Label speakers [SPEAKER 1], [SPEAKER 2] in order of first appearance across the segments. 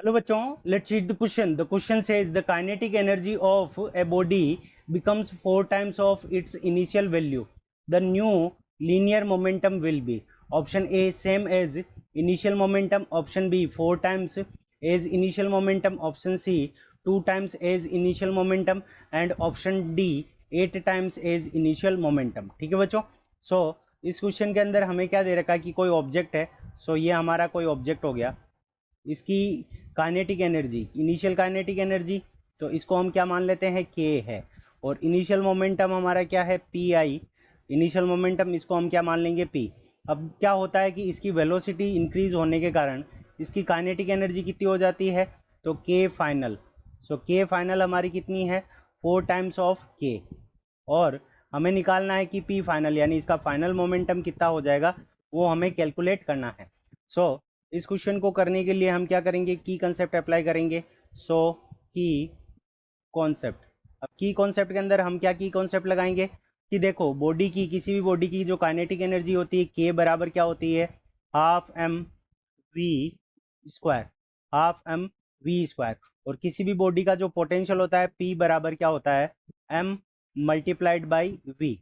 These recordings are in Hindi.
[SPEAKER 1] हेलो बच्चों, let's read the question. The question says the kinetic energy of a body becomes 4 times of its initial value. The new linear momentum will be option A same as initial momentum, option B 4 times as initial momentum, option C 2 times as initial momentum and option D 8 times as initial momentum. ठीक है बच्चों. सो इस क्वेश्चन के अंदर हमें क्या दे रखा है कि कोई ऑब्जेक्ट है. सो ये हमारा कोई ऑब्जेक्ट हो गया. इसकी kinetic energy, initial kinetic energy, तो इसको हम क्या मान लेते हैं, के है. और इनिशियल मोमेंटम हमारा क्या है, पी आई. इनिशियल मोमेंटम इसको हम क्या मान लेंगे, पी. अब क्या होता है कि इसकी वेलोसिटी इंक्रीज होने के कारण इसकी काइनेटिक एनर्जी कितनी हो जाती है, तो के फाइनल. सो के फाइनल हमारी कितनी है, 4 टाइम्स ऑफ के. और हमें निकालना है कि पी फाइनल यानी इसका फाइनल मोमेंटम कितना हो जाएगा, वो हमें कैलकुलेट करना है. सो इस क्वेश्चन को करने के लिए हम क्या करेंगे, की कंसेप्ट अप्लाई करेंगे. सो की कॉन्सेप्ट. अब की कॉन्सेप्ट के अंदर हम क्या की कॉन्सेप्ट लगाएंगे कि देखो, बॉडी की, किसी भी बॉडी की जो काइनेटिक एनर्जी होती है, के बराबर क्या होती है, half M V square. Half M V square. और किसी भी बॉडी का जो पोटेंशियल होता है, पी बराबर क्या होता है, M multiplied by V,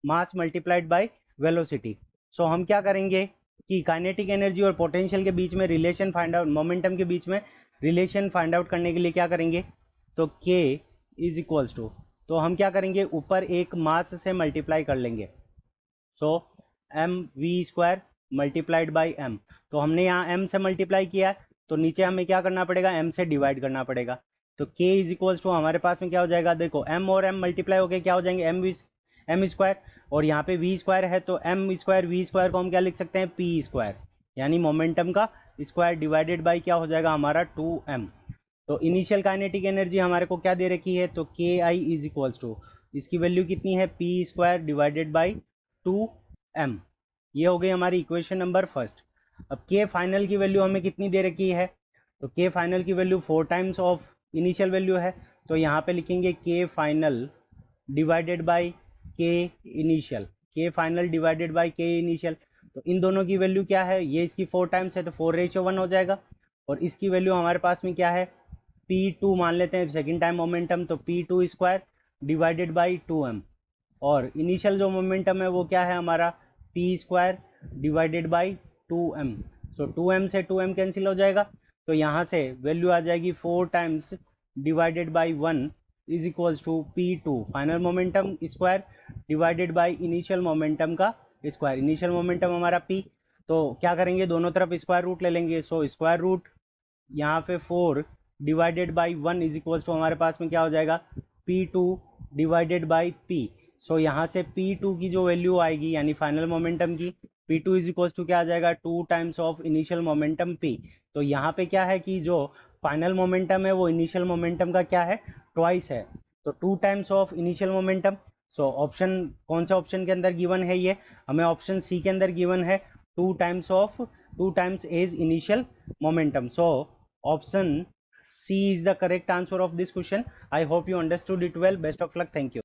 [SPEAKER 1] mass multiplied by velocity. So हम क्या करेंगे कि काइनेटिक एनर्जी और पोटेंशियल के बीच में रिलेशन फाइंड आउट, मोमेंटम के बीच में रिलेशन फाइंड आउट करने के लिए क्या करेंगे, तो के इज इक्वल्स टू, तो हम क्या करेंगे, ऊपर एक मास से मल्टीप्लाई कर लेंगे. So M V square multiplied by M. तो हमने यहाँ एम से मल्टीप्लाई किया है, तो नीचे हमें क्या करना पड़ेगा, एम से डिवाइड करना पड़ेगा. तो के इज इक्वल्स टू हमारे पास में क्या हो जाएगा, देखो एम और एम मल्टीप्लाई होकर क्या हो जाएंगे, एम स्क्वायर. और यहाँ पे वी स्क्वायर है, तो एम स्क्वायर वी स्क्वायर को हम क्या लिख सकते हैं, पी स्क्वायर, यानी मोमेंटम का स्क्वायर डिवाइडेड बाई क्या हो जाएगा हमारा 2m. तो इनिशियल काइनेटिक एनर्जी हमारे को क्या दे रखी है, तो के आई इज इक्वल्स टू, इसकी वैल्यू कितनी है, P square divided by 2m. ये हो गई हमारी इक्वेशन नंबर फर्स्ट. अब के फाइनल की वैल्यू हमें कितनी दे रखी है, तो के फाइनल की value 4 times of initial value है. तो यहाँ पे लिखेंगे के फाइनल डिवाइडेड बाई के इनिशियल. के फाइनल डिवाइडेड बाई के इनिशियल. तो इन दोनों की वैल्यू क्या है, ये इसकी 4 टाइम्स है, तो 4:1 हो जाएगा. और इसकी वैल्यू हमारे पास में क्या है, P2 मान लेते हैं सेकेंड टाइम मोमेंटम, तो P2 square divided by 2m. और इनिशियल जो मोमेंटम है वो क्या है हमारा, P square divided by 2m. So 2m से 2m कैंसिल हो जाएगा, तो यहाँ से वैल्यू आ जाएगी 4 times divided by 1 is equals to P2 final momentum square divided by initial momentum का स्क्वायर. इनिशियल मोमेंटम हमारा P, तो क्या करेंगे, दोनों तरफ स्क्वायर रूट ले लेंगे. सो स्क्वायर रूट यहाँ पे 4 divided by 1 is equals to हमारे पास में क्या हो जाएगा, P2 डिवाइडेड बाई P. सो यहाँ से P2 की जो वैल्यू आएगी यानी फाइनल मोमेंटम की, P2 इज इक्वल्स टू क्या आ जाएगा, 2 times of initial momentum P. तो यहाँ पे क्या है कि जो फाइनल मोमेंटम है वो इनिशियल मोमेंटम का क्या है, ट्वाइस है. तो 2 times of initial momentum. So option, कौन सा ऑप्शन के अंदर गिवन है, ये हमें ऑप्शन सी के अंदर गिवन है, 2 times as initial momentum. So option C is the correct answer of this question. I hope you understood it well. Best of luck. Thank you.